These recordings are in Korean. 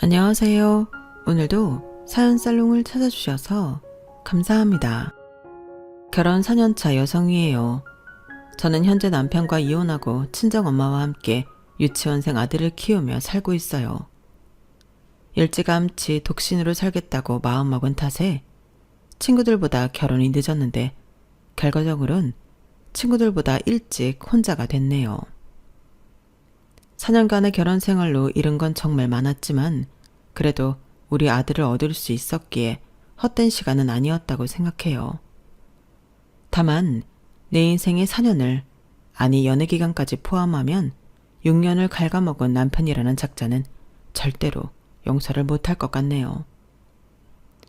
안녕하세요. 오늘도 사연 살롱을 찾아주셔서 감사합니다. 결혼 4년차 여성이에요. 저는 현재 남편과 이혼하고 친정엄마와 함께 유치원생 아들을 키우며 살고 있어요. 일찌감치 독신으로 살겠다고 마음먹은 탓에 친구들보다 결혼이 늦었는데 결과적으로는 친구들보다 일찍 혼자가 됐네요. 4년간의 결혼 생활로 잃은 건 정말 많았지만 그래도 우리 아들을 얻을 수 있었기에 헛된 시간은 아니었다고 생각해요. 다만 내 인생의 4년을, 아니 연애 기간까지 포함하면 6년을 갉아먹은 남편이라는 작자는 절대로 용서를 못할 것 같네요.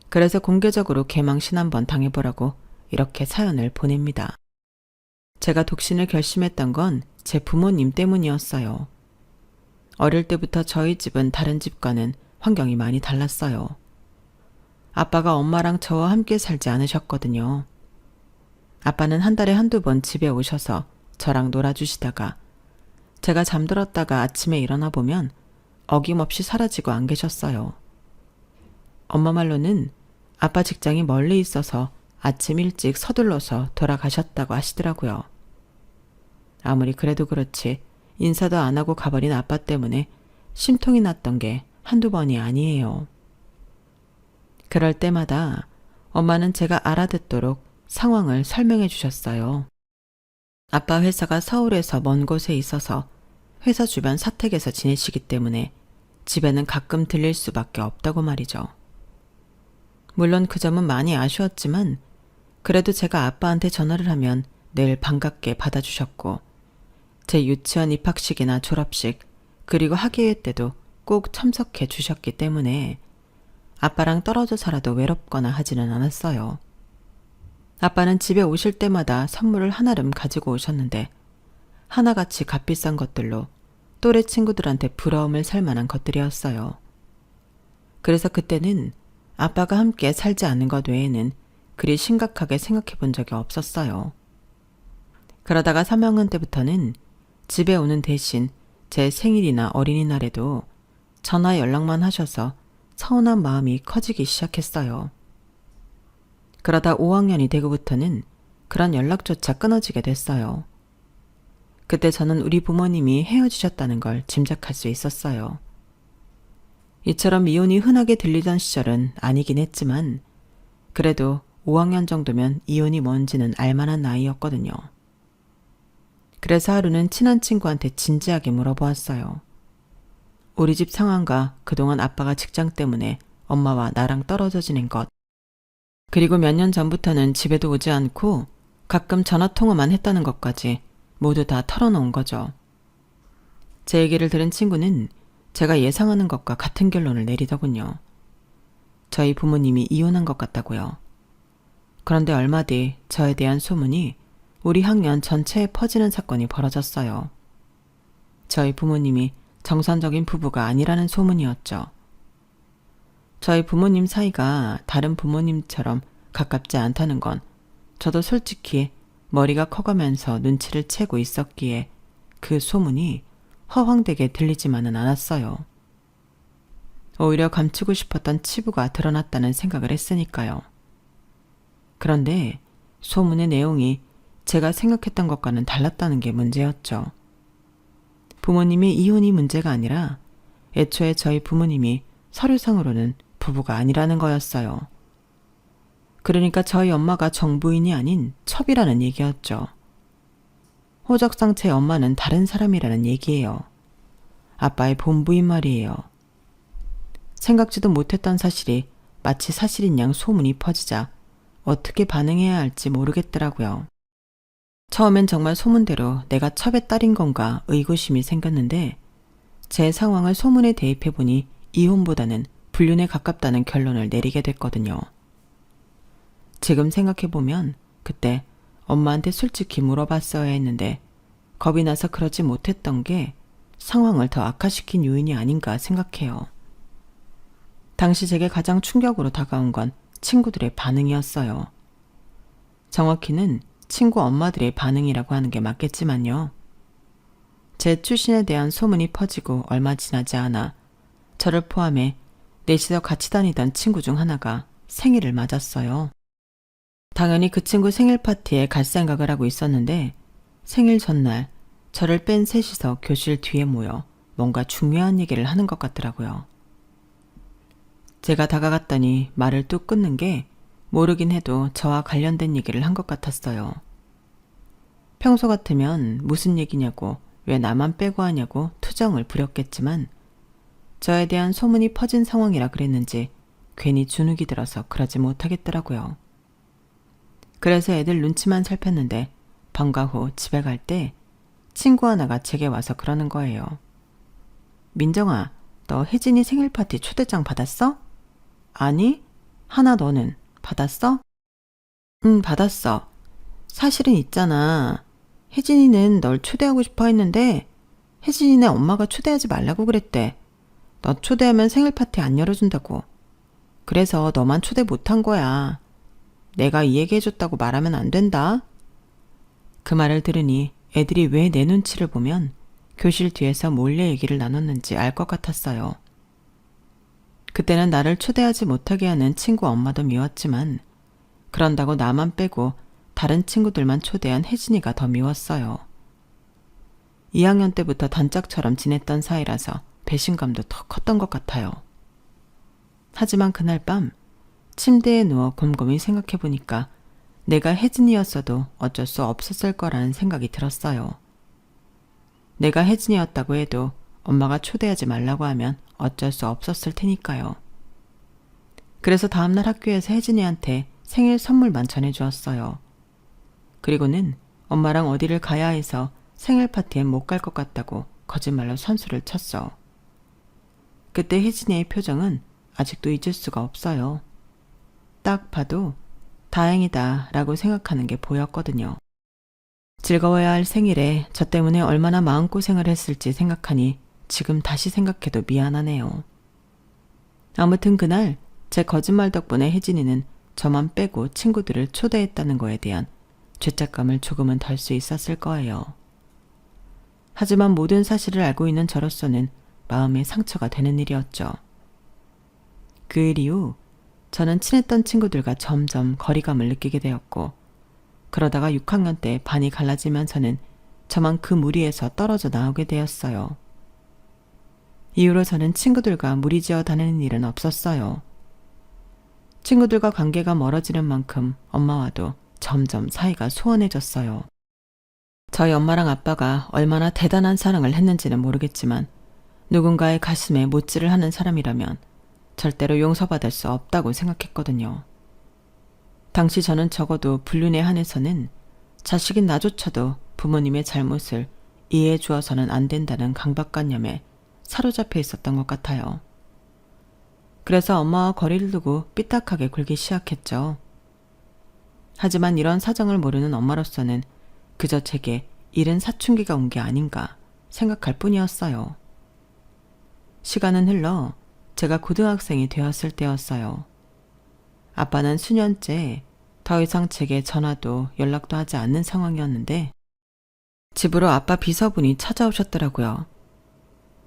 그래서 공개적으로 개망신 한번 당해보라고 이렇게 사연을 보냅니다. 제가 독신을 결심했던 건 제 부모님 때문이었어요. 어릴 때부터 저희 집은 다른 집과는 환경이 많이 달랐어요. 아빠가 엄마랑 저와 함께 살지 않으셨거든요. 아빠는 한 달에 한두 번 집에 오셔서 저랑 놀아주시다가 제가 잠들었다가 아침에 일어나 보면 어김없이 사라지고 안 계셨어요. 엄마 말로는 아빠 직장이 멀리 있어서 아침 일찍 서둘러서 돌아가셨다고 하시더라고요. 아무리 그래도 그렇지 인사도 안 하고 가버린 아빠 때문에 심통이 났던 게 한두 번이 아니에요. 그럴 때마다 엄마는 제가 알아듣도록 상황을 설명해 주셨어요. 아빠 회사가 서울에서 먼 곳에 있어서 회사 주변 사택에서 지내시기 때문에 집에는 가끔 들릴 수밖에 없다고 말이죠. 물론 그 점은 많이 아쉬웠지만 그래도 제가 아빠한테 전화를 하면 늘 반갑게 받아주셨고 제 유치원 입학식이나 졸업식 그리고 학예회 때도 꼭 참석해 주셨기 때문에 아빠랑 떨어져 살아도 외롭거나 하지는 않았어요. 아빠는 집에 오실 때마다 선물을 하나름 가지고 오셨는데 하나같이 값비싼 것들로 또래 친구들한테 부러움을 살 만한 것들이었어요. 그래서 그때는 아빠가 함께 살지 않는 것 외에는 그리 심각하게 생각해 본 적이 없었어요. 그러다가 3학년 때부터는 집에 오는 대신 제 생일이나 어린이날에도 전화 연락만 하셔서 서운한 마음이 커지기 시작했어요. 그러다 5학년이 되고부터는 그런 연락조차 끊어지게 됐어요. 그때 저는 우리 부모님이 헤어지셨다는 걸 짐작할 수 있었어요. 이처럼 이혼이 흔하게 들리던 시절은 아니긴 했지만 그래도 5학년 정도면 이혼이 뭔지는 알만한 나이였거든요. 그래서 하루는 친한 친구한테 진지하게 물어보았어요. 우리 집 상황과 그동안 아빠가 직장 때문에 엄마와 나랑 떨어져 지낸 것, 그리고 몇 년 전부터는 집에도 오지 않고 가끔 전화통화만 했다는 것까지 모두 다 털어놓은 거죠. 제 얘기를 들은 친구는 제가 예상하는 것과 같은 결론을 내리더군요. 저희 부모님이 이혼한 것 같다고요. 그런데 얼마 뒤 저에 대한 소문이 우리 학년 전체에 퍼지는 사건이 벌어졌어요. 저희 부모님이 정상적인 부부가 아니라는 소문이었죠. 저희 부모님 사이가 다른 부모님처럼 가깝지 않다는 건 저도 솔직히 머리가 커가면서 눈치를 채고 있었기에 그 소문이 허황되게 들리지만은 않았어요. 오히려 감추고 싶었던 치부가 드러났다는 생각을 했으니까요. 그런데 소문의 내용이 제가 생각했던 것과는 달랐다는 게 문제였죠. 부모님이 이혼이 문제가 아니라 애초에 저희 부모님이 서류상으로는 부부가 아니라는 거였어요. 그러니까 저희 엄마가 정부인이 아닌 첩이라는 얘기였죠. 호적상 제 엄마는 다른 사람이라는 얘기예요. 아빠의 본부인 말이에요. 생각지도 못했던 사실이 마치 사실인 양 소문이 퍼지자 어떻게 반응해야 할지 모르겠더라고요. 처음엔 정말 소문대로 내가 첩의 딸인 건가 의구심이 생겼는데 제 상황을 소문에 대입해보니 이혼보다는 불륜에 가깝다는 결론을 내리게 됐거든요. 지금 생각해보면 그때 엄마한테 솔직히 물어봤어야 했는데 겁이 나서 그러지 못했던 게 상황을 더 악화시킨 요인이 아닌가 생각해요. 당시 제게 가장 충격으로 다가온 건 친구들의 반응이었어요. 정확히는 친구 엄마들의 반응이라고 하는 게 맞겠지만요. 제 출신에 대한 소문이 퍼지고 얼마 지나지 않아 저를 포함해 넷이서 같이 다니던 친구 중 하나가 생일을 맞았어요. 당연히 그 친구 생일 파티에 갈 생각을 하고 있었는데 생일 전날 저를 뺀 셋이서 교실 뒤에 모여 뭔가 중요한 얘기를 하는 것 같더라고요. 제가 다가갔더니 말을 뚝 끊는 게 모르긴 해도 저와 관련된 얘기를 한 것 같았어요. 평소 같으면 무슨 얘기냐고 왜 나만 빼고 하냐고 투정을 부렸겠지만 저에 대한 소문이 퍼진 상황이라 그랬는지 괜히 주눅이 들어서 그러지 못하겠더라고요. 그래서 애들 눈치만 살폈는데 방과 후 집에 갈 때 친구 하나가 제게 와서 그러는 거예요. 민정아, 너 혜진이 생일 파티 초대장 받았어? 아니, 하나 너는 받았어? 응, 받았어. 사실은 있잖아. 혜진이는 널 초대하고 싶어 했는데 혜진이네 엄마가 초대하지 말라고 그랬대. 너 초대하면 생일 파티 안 열어준다고. 그래서 너만 초대 못한 거야. 내가 이 얘기 해줬다고 말하면 안 된다. 그 말을 들으니 애들이 왜 내 눈치를 보면 교실 뒤에서 몰래 얘기를 나눴는지 알 것 같았어요. 그때는 나를 초대하지 못하게 하는 친구 엄마도 미웠지만 그런다고 나만 빼고 다른 친구들만 초대한 혜진이가 더 미웠어요. 2학년 때부터 단짝처럼 지냈던 사이라서 배신감도 더 컸던 것 같아요. 하지만 그날 밤 침대에 누워 곰곰이 생각해보니까 내가 혜진이었어도 어쩔 수 없었을 거라는 생각이 들었어요. 내가 혜진이었다고 해도 엄마가 초대하지 말라고 하면 어쩔 수 없었을 테니까요. 그래서 다음날 학교에서 혜진이한테 생일 선물만 전해주었어요. 그리고는 엄마랑 어디를 가야 해서 생일 파티엔 못 갈 것 같다고 거짓말로 선수를 쳤어. 그때 혜진이의 표정은 아직도 잊을 수가 없어요. 딱 봐도 다행이다 라고 생각하는 게 보였거든요. 즐거워야 할 생일에 저 때문에 얼마나 마음고생을 했을지 생각하니 지금 다시 생각해도 미안하네요. 아무튼 그날 제 거짓말 덕분에 혜진이는 저만 빼고 친구들을 초대했다는 거에 대한 죄책감을 조금은 덜 수 있었을 거예요. 하지만 모든 사실을 알고 있는 저로서는 마음에 상처가 되는 일이었죠. 그 일 이후 저는 친했던 친구들과 점점 거리감을 느끼게 되었고 그러다가 6학년 때 반이 갈라지면서는 저만 그 무리에서 떨어져 나오게 되었어요. 이후로 저는 친구들과 무리지어 다니는 일은 없었어요. 친구들과 관계가 멀어지는 만큼 엄마와도 점점 사이가 소원해졌어요. 저희 엄마랑 아빠가 얼마나 대단한 사랑을 했는지는 모르겠지만 누군가의 가슴에 못질을 하는 사람이라면 절대로 용서받을 수 없다고 생각했거든요. 당시 저는 적어도 불륜에 한해서는 자식인 나조차도 부모님의 잘못을 이해해 주어서는 안 된다는 강박관념에 사로잡혀 있었던 것 같아요. 그래서 엄마와 거리를 두고 삐딱하게 굴기 시작했죠. 하지만 이런 사정을 모르는 엄마로서는 그저 제게 이른 사춘기가 온 게 아닌가 생각할 뿐이었어요. 시간은 흘러 제가 고등학생이 되었을 때였어요. 아빠는 수년째 더 이상 제게 전화도 연락도 하지 않는 상황이었는데 집으로 아빠 비서분이 찾아오셨더라고요.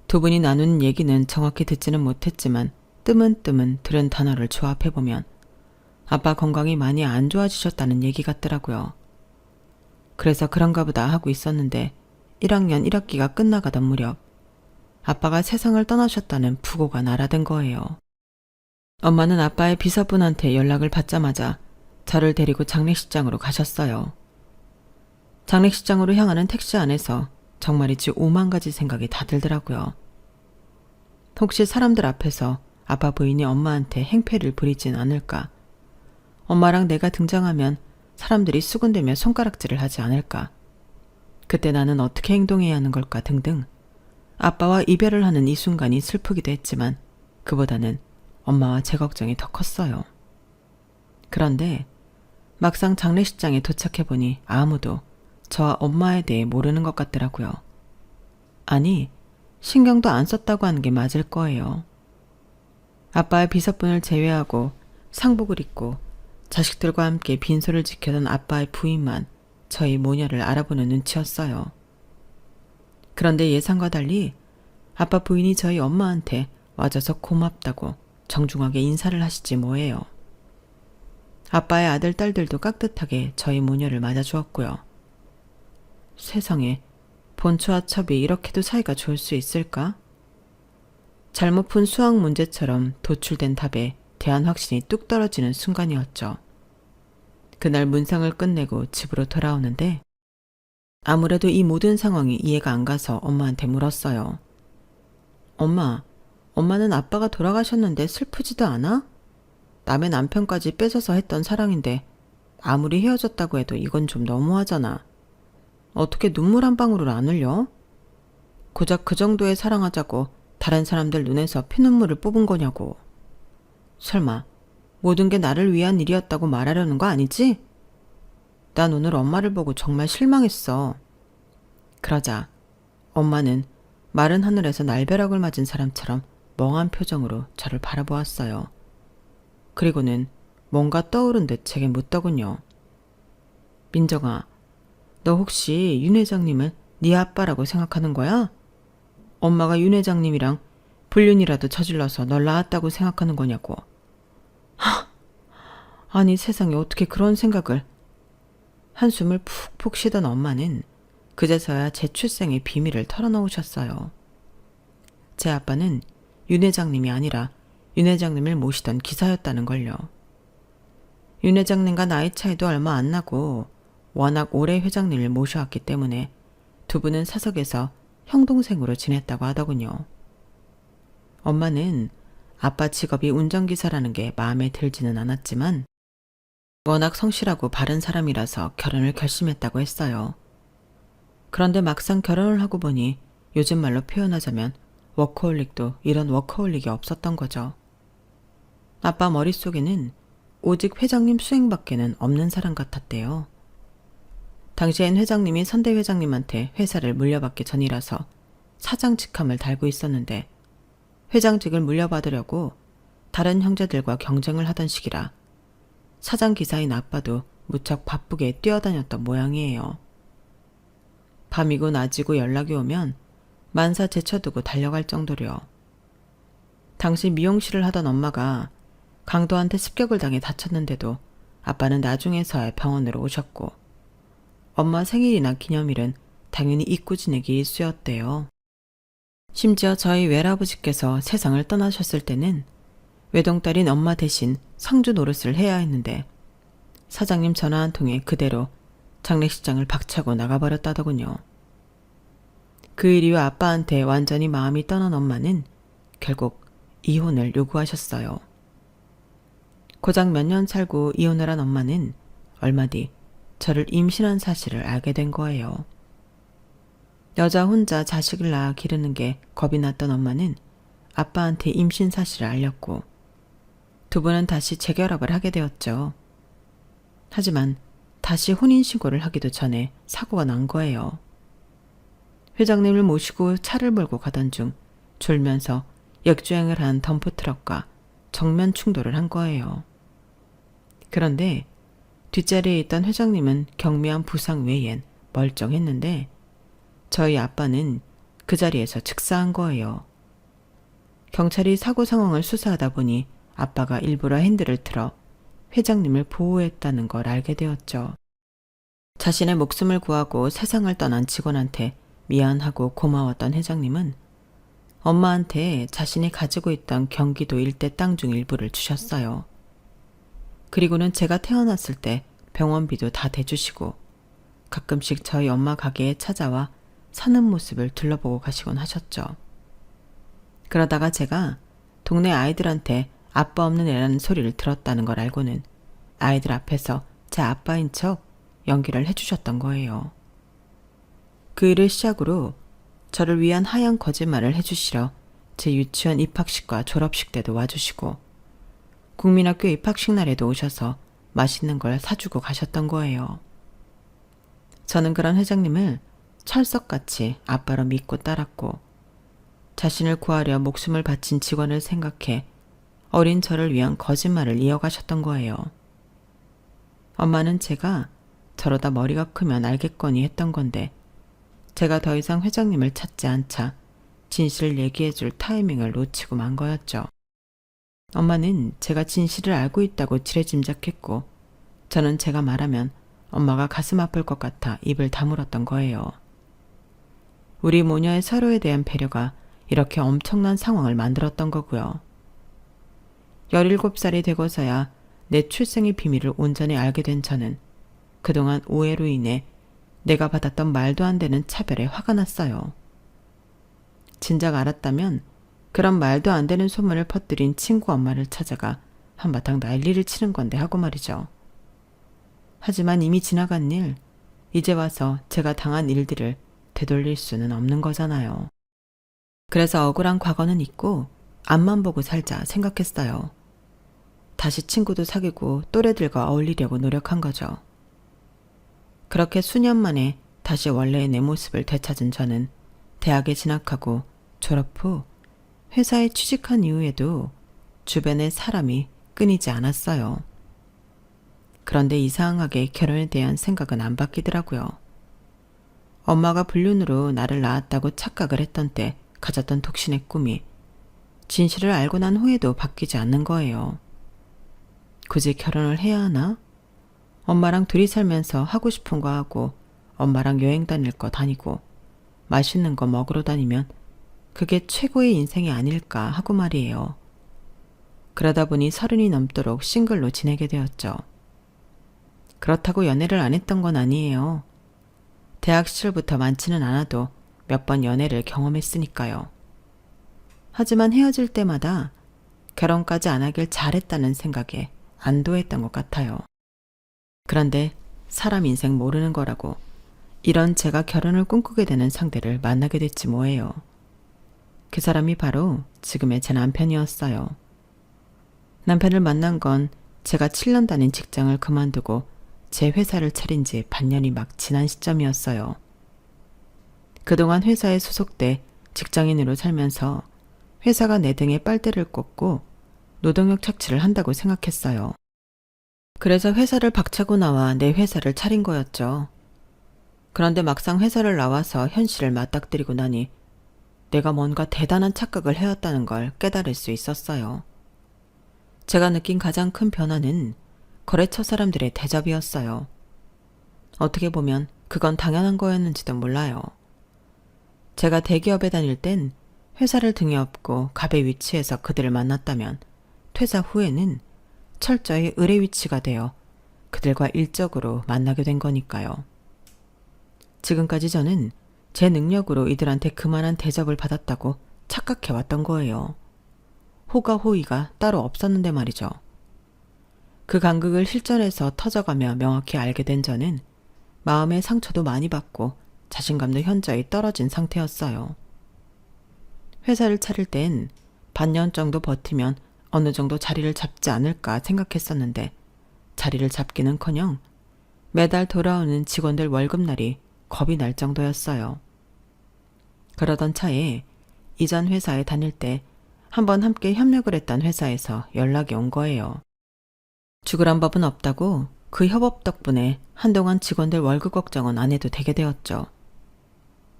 두 분이 나눈 얘기는 정확히 듣지는 못했지만 뜨문뜨문 들은 단어를 조합해보면 아빠 건강이 많이 안 좋아지셨다는 얘기 같더라고요. 그래서 그런가 보다 하고 있었는데 1학년 1학기가 끝나가던 무렵 아빠가 세상을 떠나셨다는 부고가 날아든 거예요. 엄마는 아빠의 비서분한테 연락을 받자마자 저를 데리고 장례식장으로 가셨어요. 장례식장으로 향하는 택시 안에서 정말이지 오만 가지 생각이 다 들더라고요. 혹시 사람들 앞에서 아빠 부인이 엄마한테 행패를 부리진 않을까? 엄마랑 내가 등장하면 사람들이 수군대며 손가락질을 하지 않을까? 그때 나는 어떻게 행동해야 하는 걸까 등등 아빠와 이별을 하는 이 순간이 슬프기도 했지만 그보다는 엄마와 제 걱정이 더 컸어요. 그런데 막상 장례식장에 도착해보니 아무도 저와 엄마에 대해 모르는 것 같더라고요. 아니, 신경도 안 썼다고 하는 게 맞을 거예요. 아빠의 비서분을 제외하고 상복을 입고 자식들과 함께 빈소를 지켜던 아빠의 부인만 저희 모녀를 알아보는 눈치였어요. 그런데 예상과 달리 아빠 부인이 저희 엄마한테 와줘서 고맙다고 정중하게 인사를 하시지 뭐예요. 아빠의 아들, 딸들도 깍듯하게 저희 모녀를 맞아주었고요. 세상에, 본초와 첩이 이렇게도 사이가 좋을 수 있을까? 잘못 푼 수학 문제처럼 도출된 답에 대한 확신이 뚝 떨어지는 순간이었죠. 그날 문상을 끝내고 집으로 돌아오는데 아무래도 이 모든 상황이 이해가 안 가서 엄마한테 물었어요. 엄마는 아빠가 돌아가셨는데 슬프지도 않아? 남의 남편까지 뺏어서 했던 사랑인데 아무리 헤어졌다고 해도 이건 좀 너무하잖아. 어떻게 눈물 한 방울을 안 흘려? 고작 그 정도의 사랑하자고 다른 사람들 눈에서 피눈물을 뽑은 거냐고. 설마 모든 게 나를 위한 일이었다고 말하려는 거 아니지? 난 오늘 엄마를 보고 정말 실망했어. 그러자 엄마는 마른 하늘에서 날벼락을 맞은 사람처럼 멍한 표정으로 저를 바라보았어요. 그리고는 뭔가 떠오른 듯 제게 묻더군요. 민정아, 너 혹시 윤 회장님을 네 아빠라고 생각하는 거야? 엄마가 윤 회장님이랑 불륜이라도 저질러서 널 낳았다고 생각하는 거냐고. 아니 세상에 어떻게 그런 생각을. 한숨을 푹푹 쉬던 엄마는 그제서야 제 출생의 비밀을 털어놓으셨어요. 제 아빠는 윤 회장님이 아니라 윤 회장님을 모시던 기사였다는 걸요. 윤 회장님과 나이 차이도 얼마 안 나고 워낙 오래 회장님을 모셔왔기 때문에 두 분은 사석에서 형동생으로 지냈다고 하더군요. 엄마는 아빠 직업이 운전기사라는 게 마음에 들지는 않았지만 워낙 성실하고 바른 사람이라서 결혼을 결심했다고 했어요. 그런데 막상 결혼을 하고 보니 요즘 말로 표현하자면 워커홀릭도 이런 워커홀릭이 없었던 거죠. 아빠 머릿속에는 오직 회장님 수행밖에는 없는 사람 같았대요. 당시엔 회장님이 선대 회장님한테 회사를 물려받기 전이라서 사장 직함을 달고 있었는데 회장직을 물려받으려고 다른 형제들과 경쟁을 하던 시기라 사장 기사인 아빠도 무척 바쁘게 뛰어다녔던 모양이에요. 밤이고 낮이고 연락이 오면 만사 제쳐두고 달려갈 정도로요. 당시 미용실을 하던 엄마가 강도한테 습격을 당해 다쳤는데도 아빠는 나중에서야 병원으로 오셨고 엄마 생일이나 기념일은 당연히 잊고 지내기 일쑤였대요. 심지어 저희 외할아버지께서 세상을 떠나셨을 때는 외동딸인 엄마 대신 상주 노릇을 해야 했는데 사장님 전화 한 통에 그대로 장례식장을 박차고 나가버렸다더군요. 그 일 이후 아빠한테 완전히 마음이 떠난 엄마는 결국 이혼을 요구하셨어요. 고작 몇 년 살고 이혼을 한 엄마는 얼마 뒤 저를 임신한 사실을 알게 된 거예요. 여자 혼자 자식을 낳아 기르는 게 겁이 났던 엄마는 아빠한테 임신 사실을 알렸고 두 분은 다시 재결합을 하게 되었죠. 하지만 다시 혼인신고를 하기도 전에 사고가 난 거예요. 회장님을 모시고 차를 몰고 가던 중 졸면서 역주행을 한 덤프트럭과 정면 충돌을 한 거예요. 그런데 뒷자리에 있던 회장님은 경미한 부상 외엔 멀쩡했는데 저희 아빠는 그 자리에서 즉사한 거예요. 경찰이 사고 상황을 수사하다 보니 아빠가 일부러 핸들을 틀어 회장님을 보호했다는 걸 알게 되었죠. 자신의 목숨을 구하고 세상을 떠난 직원한테 미안하고 고마웠던 회장님은 엄마한테 자신이 가지고 있던 경기도 일대 땅 중 일부를 주셨어요. 그리고는 제가 태어났을 때 병원비도 다 대주시고 가끔씩 저희 엄마 가게에 찾아와 사는 모습을 둘러보고 가시곤 하셨죠. 그러다가 제가 동네 아이들한테 아빠 없는 애라는 소리를 들었다는 걸 알고는 아이들 앞에서 제 아빠인 척 연기를 해주셨던 거예요. 그 일을 시작으로 저를 위한 하얀 거짓말을 해주시러 제 유치원 입학식과 졸업식 때도 와주시고 국민학교 입학식 날에도 오셔서 맛있는 걸 사주고 가셨던 거예요. 저는 그런 회장님을 철석같이 아빠로 믿고 따랐고 자신을 구하려 목숨을 바친 직원을 생각해 어린 저를 위한 거짓말을 이어가셨던 거예요. 엄마는 제가 저러다 머리가 크면 알겠거니 했던 건데 제가 더 이상 회장님을 찾지 않자 진실을 얘기해줄 타이밍을 놓치고 만 거였죠. 엄마는 제가 진실을 알고 있다고 지레짐작했고 저는 제가 말하면 엄마가 가슴 아플 것 같아 입을 다물었던 거예요. 우리 모녀의 서로에 대한 배려가 이렇게 엄청난 상황을 만들었던 거고요. 17살이 되고서야 내 출생의 비밀을 온전히 알게 된 저는 그동안 오해로 인해 내가 받았던 말도 안 되는 차별에 화가 났어요. 진작 알았다면 그런 말도 안 되는 소문을 퍼뜨린 친구 엄마를 찾아가 한바탕 난리를 치는 건데 하고 말이죠. 하지만 이미 지나간 일, 이제 와서 제가 당한 일들을 되돌릴 수는 없는 거잖아요. 그래서 억울한 과거는 잊고 앞만 보고 살자 생각했어요. 다시 친구도 사귀고 또래들과 어울리려고 노력한 거죠. 그렇게 수년 만에 다시 원래의 내 모습을 되찾은 저는 대학에 진학하고 졸업 후 회사에 취직한 이후에도 주변에 사람이 끊이지 않았어요. 그런데 이상하게 결혼에 대한 생각은 안 바뀌더라고요. 엄마가 불륜으로 나를 낳았다고 착각을 했던 때 가졌던 독신의 꿈이 진실을 알고 난 후에도 바뀌지 않는 거예요. 굳이 결혼을 해야 하나? 엄마랑 둘이 살면서 하고 싶은 거 하고 엄마랑 여행 다닐 거 다니고 맛있는 거 먹으러 다니면 그게 최고의 인생이 아닐까 하고 말이에요. 그러다 보니 30이 넘도록 싱글로 지내게 되었죠. 그렇다고 연애를 안 했던 건 아니에요. 대학 시절부터 많지는 않아도 몇 번 연애를 경험했으니까요. 하지만 헤어질 때마다 결혼까지 안 하길 잘했다는 생각에 안도했던 것 같아요. 그런데 사람 인생 모르는 거라고 이런 제가 결혼을 꿈꾸게 되는 상대를 만나게 됐지 뭐예요. 그 사람이 바로 지금의 제 남편이었어요. 남편을 만난 건 제가 7년 다닌 직장을 그만두고 제 회사를 차린 지 반년이 막 지난 시점이었어요. 그동안 회사에 소속돼 직장인으로 살면서 회사가 내 등에 빨대를 꽂고 노동력 착취를 한다고 생각했어요. 그래서 회사를 박차고 나와 내 회사를 차린 거였죠. 그런데 막상 회사를 나와서 현실을 맞닥뜨리고 나니 내가 뭔가 대단한 착각을 해왔다는 걸 깨달을 수 있었어요. 제가 느낀 가장 큰 변화는 거래처 사람들의 대접이었어요. 어떻게 보면 그건 당연한 거였는지도 몰라요. 제가 대기업에 다닐 땐 회사를 등에 업고 갑의 위치에서 그들을 만났다면 퇴사 후에는 철저히 을의 위치가 되어 그들과 일적으로 만나게 된 거니까요. 지금까지 저는 제 능력으로 이들한테 그만한 대접을 받았다고 착각해왔던 거예요. 호가 호의가 따로 없었는데 말이죠. 그 간극을 실전에서 터져가며 명확히 알게 된 저는 마음의 상처도 많이 받고 자신감도 현저히 떨어진 상태였어요. 회사를 차릴 땐 반년 정도 버티면 어느 정도 자리를 잡지 않을까 생각했었는데 자리를 잡기는커녕 매달 돌아오는 직원들 월급날이 겁이 날 정도였어요. 그러던 차에 이전 회사에 다닐 때 한번 함께 협력을 했던 회사에서 연락이 온 거예요. 죽으란 법은 없다고 그 협업 덕분에 한동안 직원들 월급 걱정은 안 해도 되게 되었죠.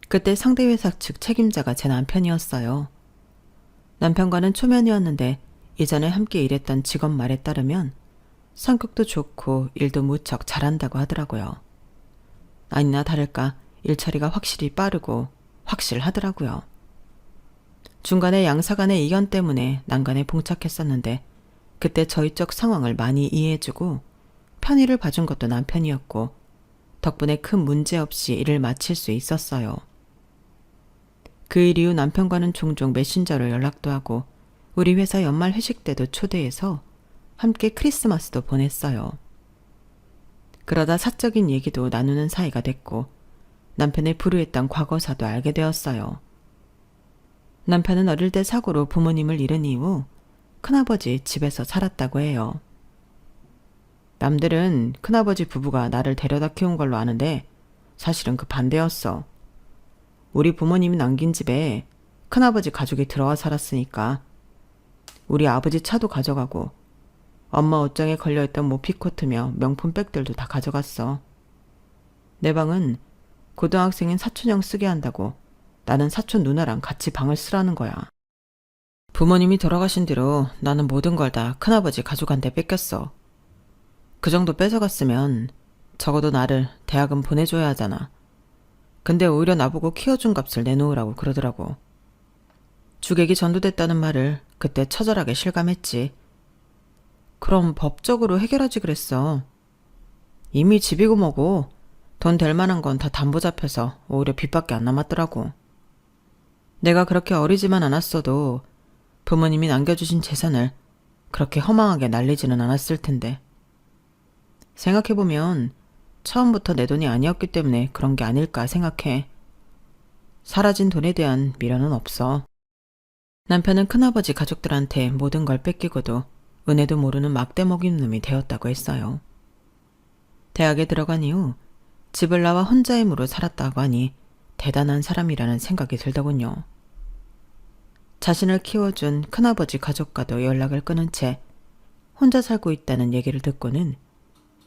그때 상대 회사 측 책임자가 제 남편이었어요. 남편과는 초면이었는데 이전에 함께 일했던 직원 말에 따르면 성격도 좋고 일도 무척 잘한다고 하더라고요. 아니나 다를까 일처리가 확실히 빠르고 확실하더라고요. 중간에 양사 간의 이견 때문에 난간에 봉착했었는데 그때 저희 쪽 상황을 많이 이해해주고 편의를 봐준 것도 남편이었고 덕분에 큰 문제 없이 일을 마칠 수 있었어요. 그 일 이후 남편과는 종종 메신저로 연락도 하고 우리 회사 연말 회식 때도 초대해서 함께 크리스마스도 보냈어요. 그러다 사적인 얘기도 나누는 사이가 됐고 남편의 불우했던 과거사도 알게 되었어요. 남편은 어릴 때 사고로 부모님을 잃은 이후 큰아버지 집에서 살았다고 해요. 남들은 큰아버지 부부가 나를 데려다 키운 걸로 아는데 사실은 그 반대였어. 우리 부모님이 남긴 집에 큰아버지 가족이 들어와 살았으니까 우리 아버지 차도 가져가고 엄마 옷장에 걸려있던 모피코트며 명품 백들도 다 가져갔어. 내 방은 고등학생인 사촌형 쓰게 한다고 나는 사촌 누나랑 같이 방을 쓰라는 거야. 부모님이 돌아가신 뒤로 나는 모든 걸 다 큰아버지 가족한테 뺏겼어. 그 정도 뺏어갔으면 적어도 나를 대학은 보내줘야 하잖아. 근데 오히려 나보고 키워준 값을 내놓으라고 그러더라고. 주객이 전도됐다는 말을 그때 처절하게 실감했지. 그럼 법적으로 해결하지 그랬어. 이미 집이고 뭐고 돈 될 만한 건 다 담보 잡혀서 오히려 빚밖에 안 남았더라고. 내가 그렇게 어리지만 않았어도 부모님이 남겨주신 재산을 그렇게 허망하게 날리지는 않았을 텐데. 생각해보면 처음부터 내 돈이 아니었기 때문에 그런 게 아닐까 생각해. 사라진 돈에 대한 미련은 없어. 남편은 큰아버지 가족들한테 모든 걸 뺏기고도 은혜도 모르는 막대 먹이는 놈이 되었다고 했어요. 대학에 들어간 이후 집을 나와 혼자 힘으로 살았다고 하니 대단한 사람이라는 생각이 들더군요. 자신을 키워준 큰아버지 가족과도 연락을 끊은 채 혼자 살고 있다는 얘기를 듣고는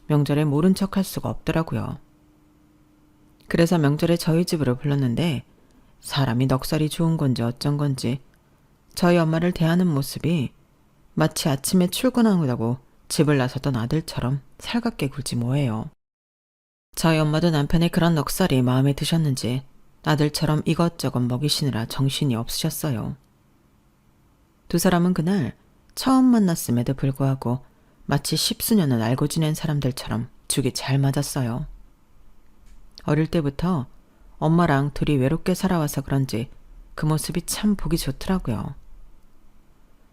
명절에 모른 척 할 수가 없더라고요. 그래서 명절에 저희 집으로 불렀는데 사람이 넉살이 좋은 건지 어쩐 건지 저희 엄마를 대하는 모습이 마치 아침에 출근하고 집을 나서던 아들처럼 살갑게 굴지 뭐예요. 저희 엄마도 남편의 그런 넉살이 마음에 드셨는지 아들처럼 이것저것 먹이시느라 정신이 없으셨어요. 두 사람은 그날 처음 만났음에도 불구하고 마치 십수년을 알고 지낸 사람들처럼 죽이 잘 맞았어요. 어릴 때부터 엄마랑 둘이 외롭게 살아와서 그런지 그 모습이 참 보기 좋더라고요.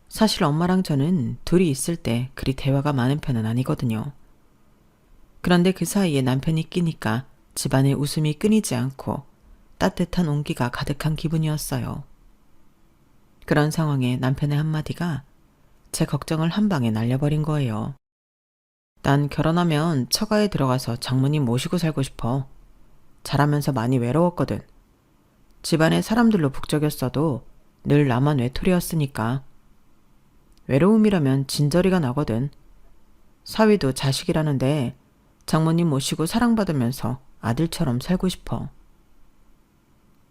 사실 엄마랑 저는 둘이 있을 때 그리 대화가 많은 편은 아니거든요. 그런데 그 사이에 남편이 끼니까 집안에 웃음이 끊이지 않고 따뜻한 온기가 가득한 기분이었어요. 그런 상황에 남편의 한마디가 제 걱정을 한 방에 날려버린 거예요. 난 결혼하면 처가에 들어가서 장모님 모시고 살고 싶어. 자라면서 많이 외로웠거든. 집안의 사람들로 북적였어도 늘 나만 외톨이였으니까. 외로움이라면 진저리가 나거든. 사위도 자식이라는데 장모님 모시고 사랑받으면서 아들처럼 살고 싶어.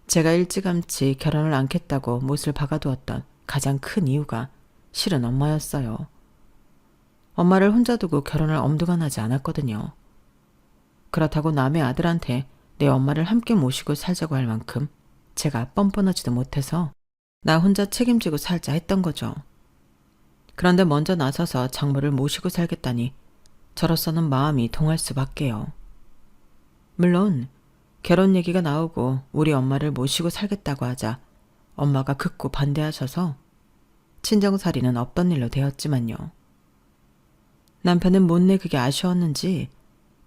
제가 일찌감치 결혼을 않겠다고 못을 박아두었던 가장 큰 이유가 실은 엄마였어요. 엄마를 혼자 두고 결혼을 엄두가 나지 않았거든요. 그렇다고 남의 아들한테 내 엄마를 함께 모시고 살자고 할 만큼 제가 뻔뻔하지도 못해서 나 혼자 책임지고 살자 했던 거죠. 그런데 먼저 나서서 장모를 모시고 살겠다니 저로서는 마음이 동할 수밖에요. 물론 결혼 얘기가 나오고 우리 엄마를 모시고 살겠다고 하자 엄마가 극구 반대하셔서 친정살이는 없던 일로 되었지만요. 남편은 못내 그게 아쉬웠는지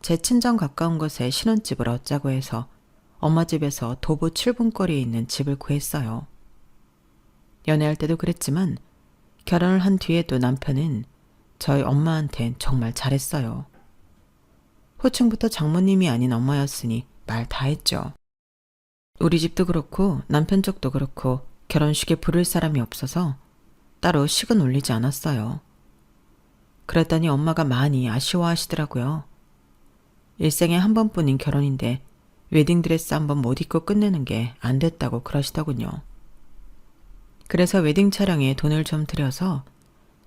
제 친정 가까운 곳에 신혼집을 얻자고 해서 엄마 집에서 도보 7분 거리에 있는 집을 구했어요. 연애할 때도 그랬지만 결혼을 한 뒤에도 남편은 저희 엄마한텐 정말 잘했어요. 호칭부터 장모님이 아닌 엄마였으니 말 다 했죠. 우리 집도 그렇고 남편 쪽도 그렇고 결혼식에 부를 사람이 없어서 따로 식은 올리지 않았어요. 그랬더니 엄마가 많이 아쉬워하시더라고요. 일생에 한 번뿐인 결혼인데 웨딩드레스 한번 못 입고 끝내는 게 안 됐다고 그러시더군요. 그래서 웨딩 촬영에 돈을 좀 들여서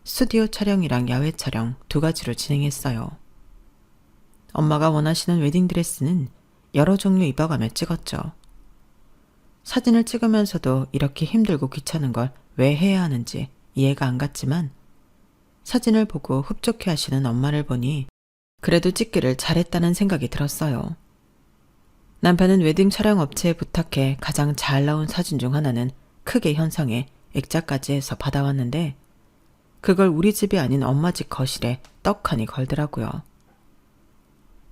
스튜디오 촬영이랑 야외 촬영 두 가지로 진행했어요. 엄마가 원하시는 웨딩드레스는 여러 종류 입어가며 찍었죠. 사진을 찍으면서도 이렇게 힘들고 귀찮은 걸 왜 해야 하는지 이해가 안 갔지만 사진을 보고 흡족해 하시는 엄마를 보니 그래도 찍기를 잘했다는 생각이 들었어요. 남편은 웨딩 촬영 업체에 부탁해 가장 잘 나온 사진 중 하나는 크게 현상해 액자까지 해서 받아왔는데 그걸 우리 집이 아닌 엄마 집 거실에 떡하니 걸더라고요.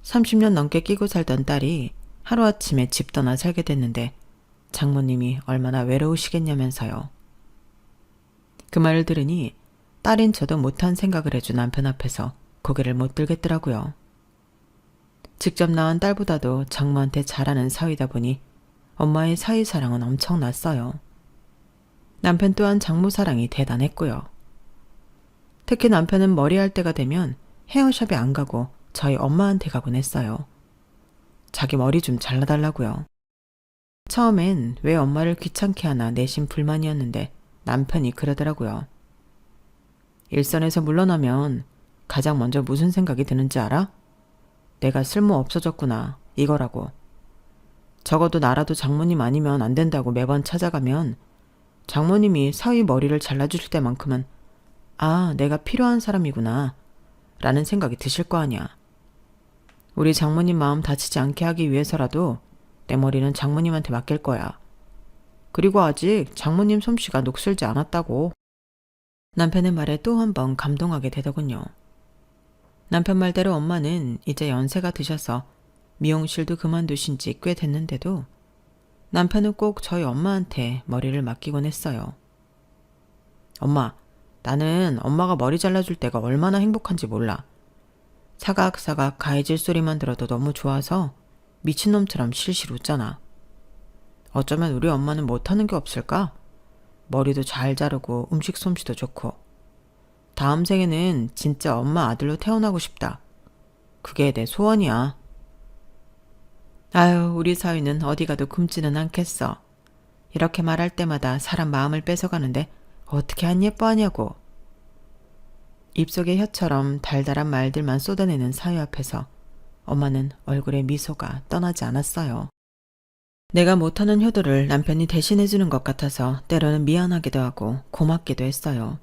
30년 넘게 끼고 살던 딸이 하루아침에 집 떠나 살게 됐는데 장모님이 얼마나 외로우시겠냐면서요. 그 말을 들으니 딸인 저도 못한 생각을 해준 남편 앞에서 고개를 못 들겠더라고요. 직접 낳은 딸보다도 장모한테 잘하는 사위다 보니 엄마의 사위 사랑은 엄청났어요. 남편 또한 장모 사랑이 대단했고요. 특히 남편은 머리할 때가 되면 헤어샵에 안 가고 저희 엄마한테 가곤 했어요. 자기 머리 좀 잘라달라고요. 처음엔 왜 엄마를 귀찮게 하나 내심 불만이었는데 남편이 그러더라고요. 일선에서 물러나면 가장 먼저 무슨 생각이 드는지 알아? 내가 쓸모 없어졌구나, 이거라고. 적어도 나라도 장모님 아니면 안 된다고 매번 찾아가면 장모님이 사위 머리를 잘라주실 때만큼은 아, 내가 필요한 사람이구나 라는 생각이 드실 거 아니야. 우리 장모님 마음 다치지 않게 하기 위해서라도 내 머리는 장모님한테 맡길 거야. 그리고 아직 장모님 솜씨가 녹슬지 않았다고. 남편의 말에 또 한 번 감동하게 되더군요. 남편 말대로 엄마는 이제 연세가 드셔서 미용실도 그만두신 지 꽤 됐는데도 남편은 꼭 저희 엄마한테 머리를 맡기곤 했어요. 엄마, 나는 엄마가 머리 잘라줄 때가 얼마나 행복한지 몰라. 사각사각 가해질 소리만 들어도 너무 좋아서 미친놈처럼 실실 웃잖아. 어쩌면 우리 엄마는 못하는 게 없을까? 머리도 잘 자르고 음식 솜씨도 좋고. 다음 생에는 진짜 엄마 아들로 태어나고 싶다. 그게 내 소원이야. 아유, 우리 사위는 어디 가도 굶지는 않겠어. 이렇게 말할 때마다 사람 마음을 뺏어가는데 어떻게 안 예뻐하냐고. 입속의 혀처럼 달달한 말들만 쏟아내는 사위 앞에서 엄마는 얼굴에 미소가 떠나지 않았어요. 내가 못하는 효도를 남편이 대신해주는 것 같아서 때로는 미안하기도 하고 고맙기도 했어요.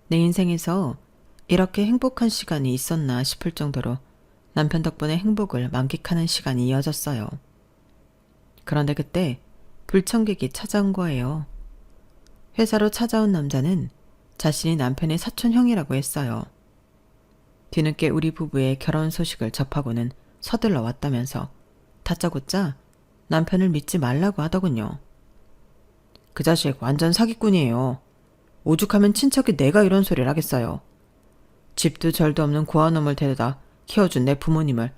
내 인생에서 이렇게 행복한 시간이 있었나 싶을 정도로 남편 덕분에 행복을 만끽하는 시간이 이어졌어요. 그런데 그때 불청객이 찾아온 거예요. 회사로 찾아온 남자는 자신이 남편의 사촌 형이라고 했어요. 뒤늦게 우리 부부의 결혼 소식을 접하고는 서둘러 왔다면서 다짜고짜 남편을 믿지 말라고 하더군요. 그 자식 완전 사기꾼이에요. 오죽하면 친척이 내가 이런 소리를 하겠어요. 집도 절도 없는 고아놈을 데려다 키워준 내 부모님을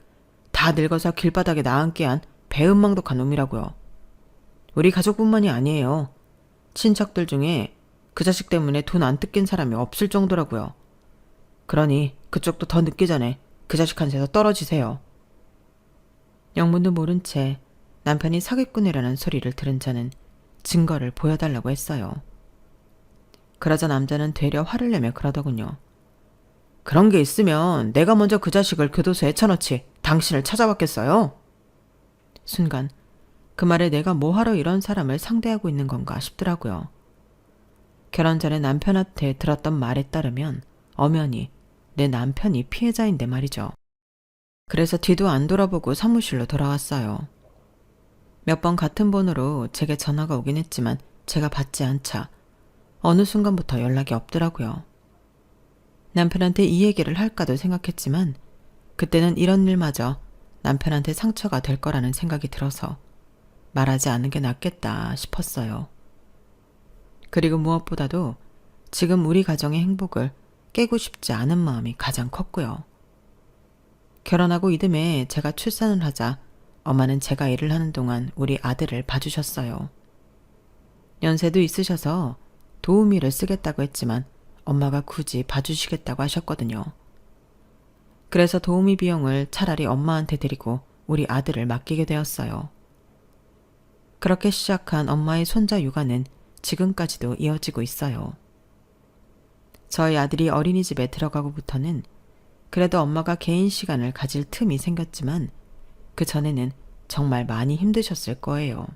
다 늙어서 길바닥에 나앉게 한 배은망덕한 놈이라고요. 우리 가족뿐만이 아니에요. 친척들 중에 그 자식 때문에 돈 안 뜯긴 사람이 없을 정도라고요. 그러니 그쪽도 더 늦기 전에 그 자식한테서 떨어지세요. 영문도 모른 채 남편이 사기꾼이라는 소리를 들은 자는 증거를 보여달라고 했어요. 그러자 남자는 되려 화를 내며 그러더군요. 그런 게 있으면 내가 먼저 그 자식을 교도소에 쳐넣지 당신을 찾아봤겠어요? 순간 그 말에 내가 뭐하러 이런 사람을 상대하고 있는 건가 싶더라고요. 결혼 전에 남편한테 들었던 말에 따르면 엄연히 내 남편이 피해자인데 말이죠. 그래서 뒤도 안 돌아보고 사무실로 돌아왔어요. 몇 번 같은 번호로 제게 전화가 오긴 했지만 제가 받지 않자 어느 순간부터 연락이 없더라고요. 남편한테 이 얘기를 할까도 생각했지만 그때는 이런 일마저 남편한테 상처가 될 거라는 생각이 들어서 말하지 않는 게 낫겠다 싶었어요. 그리고 무엇보다도 지금 우리 가정의 행복을 깨고 싶지 않은 마음이 가장 컸고요. 결혼하고 이듬해 제가 출산을 하자 엄마는 제가 일을 하는 동안 우리 아들을 봐주셨어요. 연세도 있으셔서 도우미를 쓰겠다고 했지만 엄마가 굳이 봐주시겠다고 하셨거든요. 그래서 도우미 비용을 차라리 엄마한테 드리고 우리 아들을 맡기게 되었어요. 그렇게 시작한 엄마의 손자 육아는 지금까지도 이어지고 있어요. 저희 아들이 어린이집에 들어가고부터는 그래도 엄마가 개인 시간을 가질 틈이 생겼지만 그 전에는 정말 많이 힘드셨을 거예요.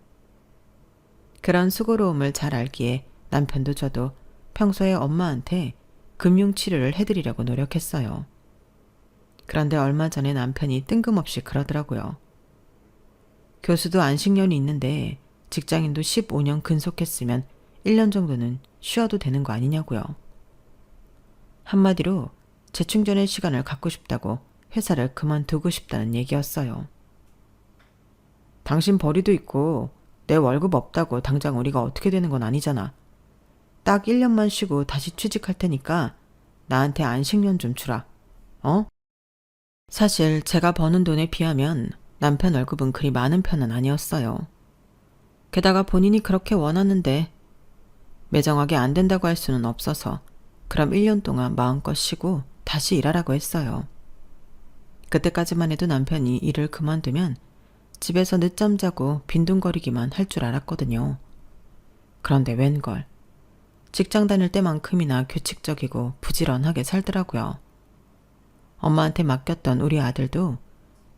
그런 수고로움을 잘 알기에 남편도 저도 평소에 엄마한테 금융치료를 해드리려고 노력했어요. 그런데 얼마 전에 남편이 뜬금없이 그러더라고요. 교수도 안식년이 있는데 직장인도 15년 근속했으면 1년 정도는 쉬어도 되는 거 아니냐고요. 한마디로 재충전의 시간을 갖고 싶다고 회사를 그만두고 싶다는 얘기였어요. 당신 벌이도 있고 내 월급 없다고 당장 우리가 어떻게 되는 건 아니잖아. 딱 1년만 쉬고 다시 취직할 테니까 나한테 안식년 좀 주라. 어? 사실 제가 버는 돈에 비하면 남편 월급은 그리 많은 편은 아니었어요. 게다가 본인이 그렇게 원하는데 매정하게 안 된다고 할 수는 없어서 그럼 1년 동안 마음껏 쉬고 다시 일하라고 했어요. 그때까지만 해도 남편이 일을 그만두면 집에서 늦잠 자고 빈둥거리기만 할 줄 알았거든요. 그런데 웬걸. 직장 다닐 때만큼이나 규칙적이고 부지런하게 살더라고요. 엄마한테 맡겼던 우리 아들도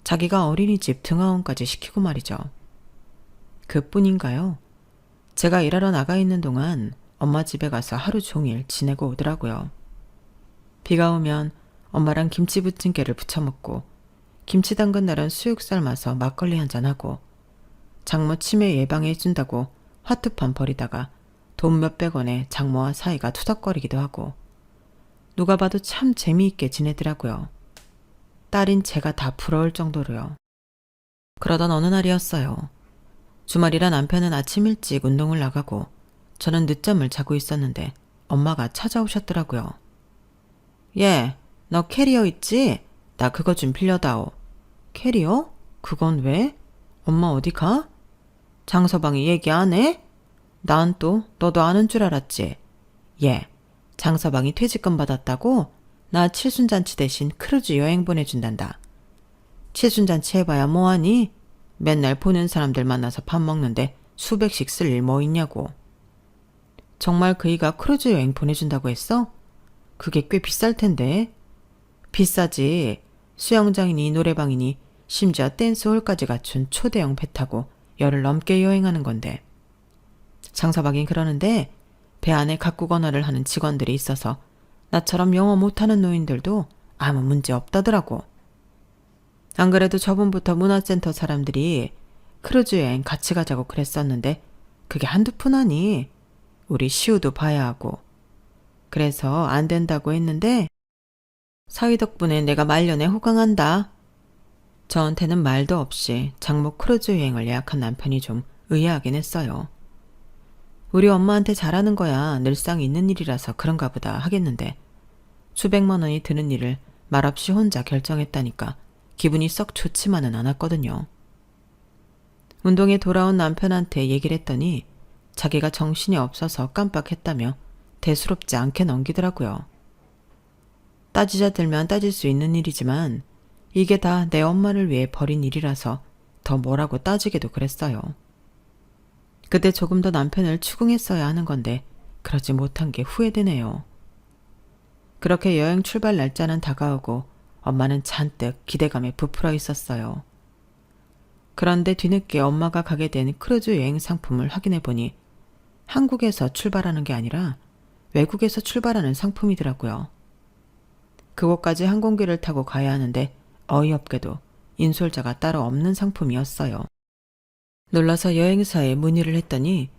자기가 어린이집 등하원까지 시키고 말이죠. 그뿐인가요? 제가 일하러 나가 있는 동안 엄마 집에 가서 하루 종일 지내고 오더라고요. 비가 오면 엄마랑 김치 부침개를 부쳐 먹고, 김치 담근 날은 수육 삶아서 막걸리 한잔하고, 장모 치매 예방해 준다고 화투판 버리다가 돈 몇백 원에 장모와 사이가 투덕거리기도 하고, 누가 봐도 참 재미있게 지내더라고요. 딸인 제가 다 부러울 정도로요. 그러던 어느 날이었어요. 주말이라 남편은 아침 일찍 운동을 나가고 저는 늦잠을 자고 있었는데 엄마가 찾아오셨더라고요. 얘, 너 캐리어 있지? 나 그거 좀 빌려다오. 캐리어? 그건 왜? 엄마 어디 가? 장서방이 얘기 안 해? 난 또 너도 아는 줄 알았지. 얘, 장서방이 퇴직금 받았다고? 나 칠순잔치 대신 크루즈 여행 보내준단다. 칠순잔치 해봐야 뭐하니? 맨날 보는 사람들 만나서 밥 먹는데 수백씩 쓸 일 뭐 있냐고. 정말 그이가 크루즈 여행 보내준다고 했어? 그게 꽤 비쌀 텐데. 비싸지. 수영장이니 노래방이니 심지어 댄스홀까지 갖춘 초대형 배 타고 열흘 넘게 여행하는 건데. 장서방이 그러는데 배 안에 각국 언어를 하는 직원들이 있어서 나처럼 영어 못하는 노인들도 아무 문제 없다더라고. 안 그래도 저번부터 문화센터 사람들이 크루즈 여행 같이 가자고 그랬었는데 그게 한두 푼 아니. 우리 시우도 봐야 하고. 그래서 안 된다고 했는데 사위 덕분에 내가 말년에 호강한다. 저한테는 말도 없이 장모 크루즈 여행을 예약한 남편이 좀 의아하긴 했어요. 우리 엄마한테 잘하는 거야 늘상 있는 일이라서 그런가 보다 하겠는데 수백만 원이 드는 일을 말없이 혼자 결정했다니까 기분이 썩 좋지만은 않았거든요. 운동에 돌아온 남편한테 얘기를 했더니 자기가 정신이 없어서 깜빡했다며 대수롭지 않게 넘기더라고요. 따지자 들면 따질 수 있는 일이지만 이게 다 내 엄마를 위해 벌인 일이라서 더 뭐라고 따지게도 그랬어요. 그때 조금 더 남편을 추궁했어야 하는 건데 그러지 못한 게 후회되네요. 그렇게 여행 출발 날짜는 다가오고 엄마는 잔뜩 기대감에 부풀어 있었어요. 그런데 뒤늦게 엄마가 가게 된 크루즈 여행 상품을 확인해 보니 한국에서 출발하는 게 아니라 외국에서 출발하는 상품이더라고요. 그곳까지 항공기를 타고 가야 하는데 어이없게도 인솔자가 따로 없는 상품이었어요. 놀라서 여행사에 문의를 했더니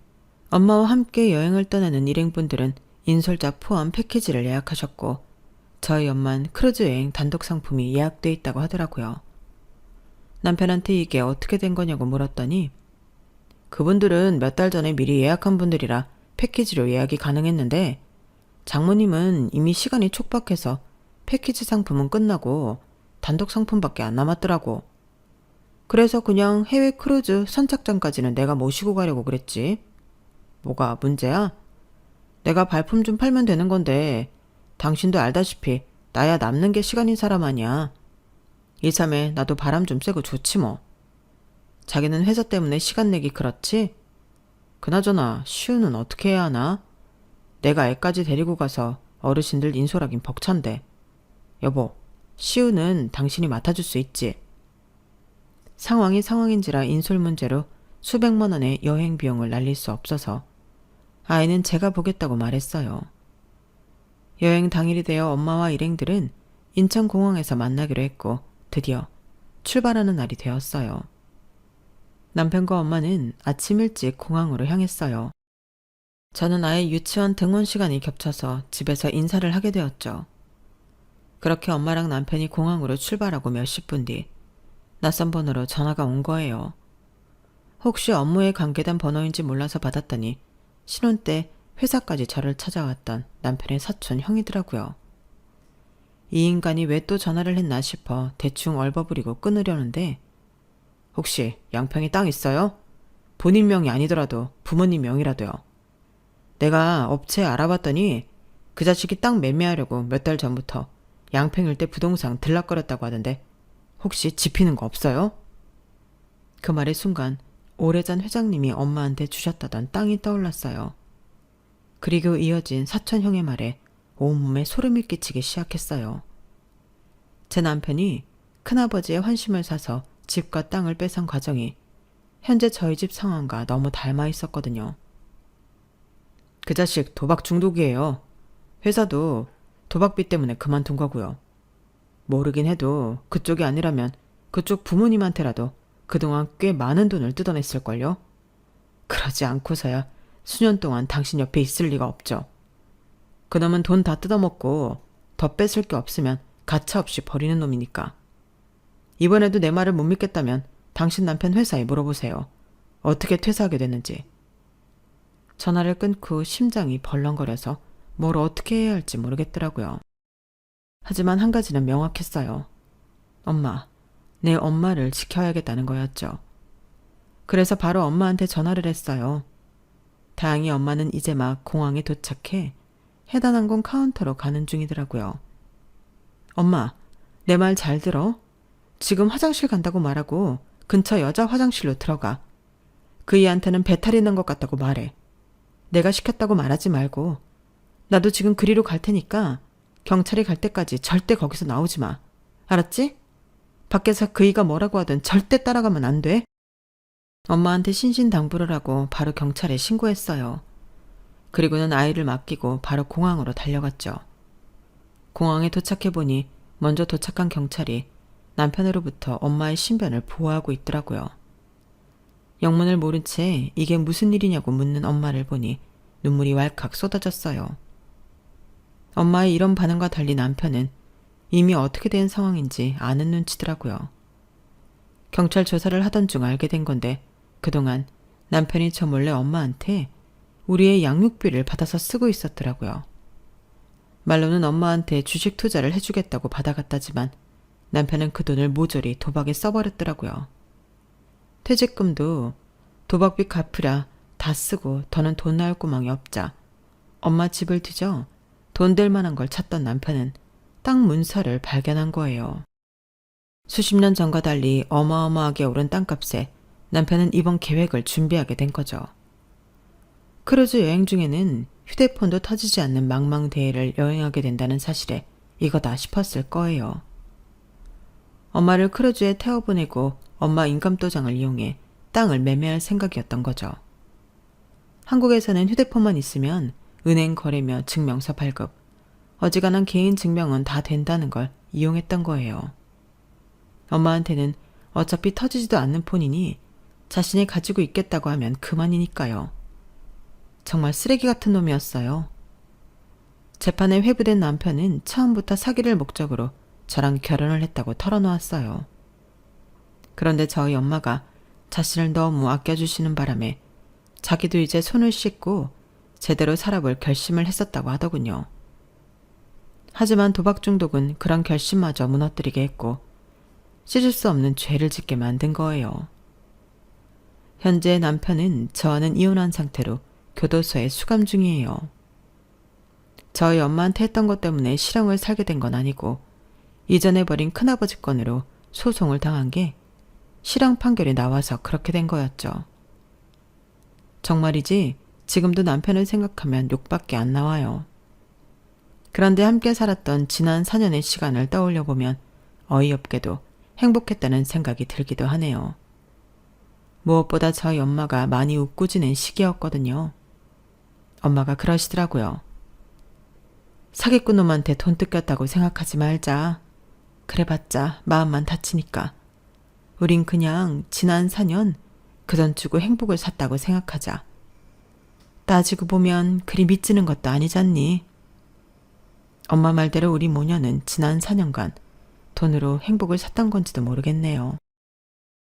엄마와 함께 여행을 떠나는 일행분들은 인솔자 포함 패키지를 예약하셨고 저희 엄만 크루즈 여행 단독 상품이 예약돼 있다고 하더라고요. 남편한테 이게 어떻게 된 거냐고 물었더니 그분들은 몇 달 전에 미리 예약한 분들이라 패키지로 예약이 가능했는데 장모님은 이미 시간이 촉박해서 패키지 상품은 끝나고 단독 상품밖에 안 남았더라고. 그래서 그냥 해외 크루즈 선착장까지는 내가 모시고 가려고 그랬지. 뭐가 문제야? 내가 발품 좀 팔면 되는 건데 당신도 알다시피 나야 남는 게 시간인 사람 아니야. 이참에 나도 바람 좀 쐬고 좋지 뭐. 자기는 회사 때문에 시간 내기 그렇지? 그나저나 시우는 어떻게 해야 하나? 내가 애까지 데리고 가서 어르신들 인솔하긴 벅찬데. 여보, 시우는 당신이 맡아줄 수 있지? 상황이 상황인지라 인솔 문제로 수백만 원의 여행 비용을 날릴 수 없어서 아이는 제가 보겠다고 말했어요. 여행 당일이 되어 엄마와 일행들은 인천공항에서 만나기로 했고 드디어 출발하는 날이 되었어요. 남편과 엄마는 아침 일찍 공항으로 향했어요. 저는 아이 유치원 등원 시간이 겹쳐서 집에서 인사를 하게 되었죠. 그렇게 엄마랑 남편이 공항으로 출발하고 몇십 분 뒤 낯선 번호로 전화가 온 거예요. 혹시 업무에 관계된 번호인지 몰라서 받았더니 신혼 때 회사까지 저를 찾아왔던 남편의 사촌 형이더라고요. 이 인간이 왜 또 전화를 했나 싶어 대충 얼버무리고 끊으려는데 혹시 양평에 땅 있어요? 본인 명이 아니더라도 부모님 명이라도요. 내가 업체 알아봤더니 그 자식이 땅 매매하려고 몇 달 전부터 양평 일대 부동산 들락거렸다고 하던데 혹시 집히는 거 없어요? 그 말의 순간 오래전 회장님이 엄마한테 주셨다던 땅이 떠올랐어요. 그리고 이어진 사촌형의 말에 온몸에 소름이 끼치기 시작했어요. 제 남편이 큰아버지의 환심을 사서 집과 땅을 뺏은 과정이 현재 저희 집 상황과 너무 닮아 있었거든요. 그 자식 도박 중독이에요. 회사도 도박비 때문에 그만둔 거고요. 모르긴 해도 그쪽이 아니라면 그쪽 부모님한테라도 그동안 꽤 많은 돈을 뜯어냈을걸요. 그러지 않고서야 수년 동안 당신 옆에 있을 리가 없죠. 그놈은 돈 다 뜯어먹고 더 뺏을 게 없으면 가차없이 버리는 놈이니까. 이번에도 내 말을 못 믿겠다면 당신 남편 회사에 물어보세요. 어떻게 퇴사하게 됐는지. 전화를 끊고 심장이 벌렁거려서 뭘 어떻게 해야 할지 모르겠더라고요. 하지만 한 가지는 명확했어요. 엄마, 내 엄마를 지켜야겠다는 거였죠. 그래서 바로 엄마한테 전화를 했어요. 다행히 엄마는 이제 막 공항에 도착해 해단항공 카운터로 가는 중이더라고요. 엄마, 내 말 잘 들어? 지금 화장실 간다고 말하고 근처 여자 화장실로 들어가. 그 애한테는 배탈이 난 것 같다고 말해. 내가 시켰다고 말하지 말고 나도 지금 그리로 갈 테니까 경찰이 갈 때까지 절대 거기서 나오지 마. 알았지? 밖에서 그 이가 뭐라고 하든 절대 따라가면 안 돼. 엄마한테 신신당부를 하고 바로 경찰에 신고했어요. 그리고는 아이를 맡기고 바로 공항으로 달려갔죠. 공항에 도착해보니 먼저 도착한 경찰이 남편으로부터 엄마의 신변을 보호하고 있더라고요. 영문을 모른 채 이게 무슨 일이냐고 묻는 엄마를 보니 눈물이 왈칵 쏟아졌어요. 엄마의 이런 반응과 달리 남편은 이미 어떻게 된 상황인지 아는 눈치더라고요. 경찰 조사를 하던 중 알게 된 건데 그동안 남편이 저 몰래 엄마한테 우리의 양육비를 받아서 쓰고 있었더라고요. 말로는 엄마한테 주식 투자를 해주겠다고 받아갔다지만 남편은 그 돈을 모조리 도박에 써버렸더라고요. 퇴직금도 도박비 갚으랴 다 쓰고 더는 돈 나올 구멍이 없자 엄마 집을 뒤져 돈 될 만한 걸 찾던 남편은 땅 문서를 발견한 거예요. 수십 년 전과 달리 어마어마하게 오른 땅값에 남편은 이번 계획을 준비하게 된 거죠. 크루즈 여행 중에는 휴대폰도 터지지 않는 망망대해를 여행하게 된다는 사실에 이거다 싶었을 거예요. 엄마를 크루즈에 태워보내고 엄마 인감도장을 이용해 땅을 매매할 생각이었던 거죠. 한국에서는 휴대폰만 있으면 은행 거래며 증명서 발급, 어지간한 개인 증명은 다 된다는 걸 이용했던 거예요. 엄마한테는 어차피 터지지도 않는 폰이니 자신이 가지고 있겠다고 하면 그만이니까요. 정말 쓰레기 같은 놈이었어요. 재판에 회부된 남편은 처음부터 사기를 목적으로 저랑 결혼을 했다고 털어놓았어요. 그런데 저희 엄마가 자신을 너무 아껴주시는 바람에 자기도 이제 손을 씻고 제대로 살아볼 결심을 했었다고 하더군요. 하지만 도박 중독은 그런 결심마저 무너뜨리게 했고 씻을 수 없는 죄를 짓게 만든 거예요. 현재 남편은 저와는 이혼한 상태로 교도소에 수감 중이에요. 저희 엄마한테 했던 것 때문에 실형을 살게 된 건 아니고 이전에 버린 큰아버지 건으로 소송을 당한 게 실형 판결이 나와서 그렇게 된 거였죠. 정말이지 지금도 남편을 생각하면 욕밖에 안 나와요. 그런데 함께 살았던 지난 4년의 시간을 떠올려 보면 어이없게도 행복했다는 생각이 들기도 하네요. 무엇보다 저희 엄마가 많이 웃고 지낸 시기였거든요. 엄마가 그러시더라고요. 사기꾼 놈한테 돈 뜯겼다고 생각하지 말자. 그래봤자 마음만 다치니까. 우린 그냥 지난 4년 그 돈 주고 행복을 샀다고 생각하자. 따지고 보면 그리 미치는 것도 아니잖니. 엄마 말대로 우리 모녀는 지난 4년간 돈으로 행복을 샀던 건지도 모르겠네요.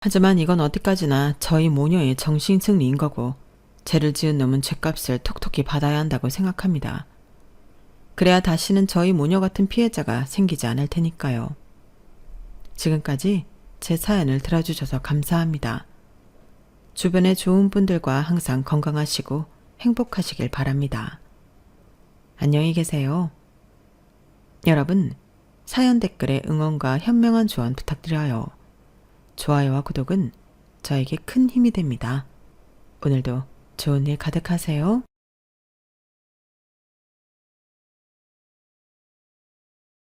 하지만 이건 어디까지나 저희 모녀의 정신승리인 거고 죄를 지은 놈은 죗값을 톡톡히 받아야 한다고 생각합니다. 그래야 다시는 저희 모녀 같은 피해자가 생기지 않을 테니까요. 지금까지 제 사연을 들어주셔서 감사합니다. 주변의 좋은 분들과 항상 건강하시고 행복하시길 바랍니다. 안녕히 계세요. 여러분, 사연 댓글에 응원과 현명한 조언 부탁드려요. 좋아요와 구독은 저에게 큰 힘이 됩니다. 오늘도 좋은 일 가득하세요.